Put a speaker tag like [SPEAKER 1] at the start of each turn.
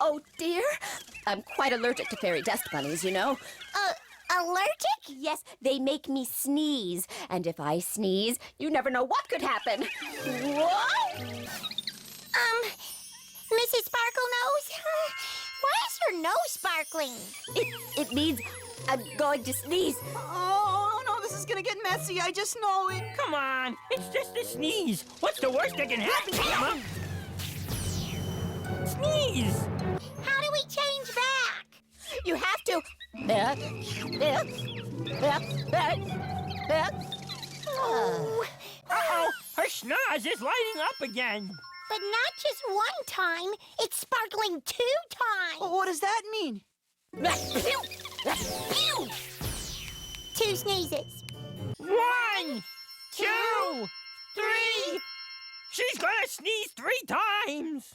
[SPEAKER 1] Oh, dear. I'm quite allergic to fairy dust bunnies, you know.
[SPEAKER 2] Allergic?
[SPEAKER 1] Yes, they make me sneeze. And if I sneeze, you never know what could happen. Whoa!
[SPEAKER 2] Mrs. Sparkle Nose? Why is your nose sparkling?
[SPEAKER 1] It means I'm going to sneeze.
[SPEAKER 3] Oh, no, this is gonna get messy. I just know it.
[SPEAKER 4] Come on, it's just a sneeze. What's the worst that can happen to you, Mom? Sneeze!
[SPEAKER 2] How do we change back?
[SPEAKER 1] You have to.
[SPEAKER 2] Oh,
[SPEAKER 4] Uh-oh, her schnoz is lighting up again.
[SPEAKER 2] but not just one time. It's sparkling 2 times.
[SPEAKER 3] What does that mean?
[SPEAKER 2] 2 sneezes.
[SPEAKER 4] 1, 2, 3. She's gonna sneeze 3 times.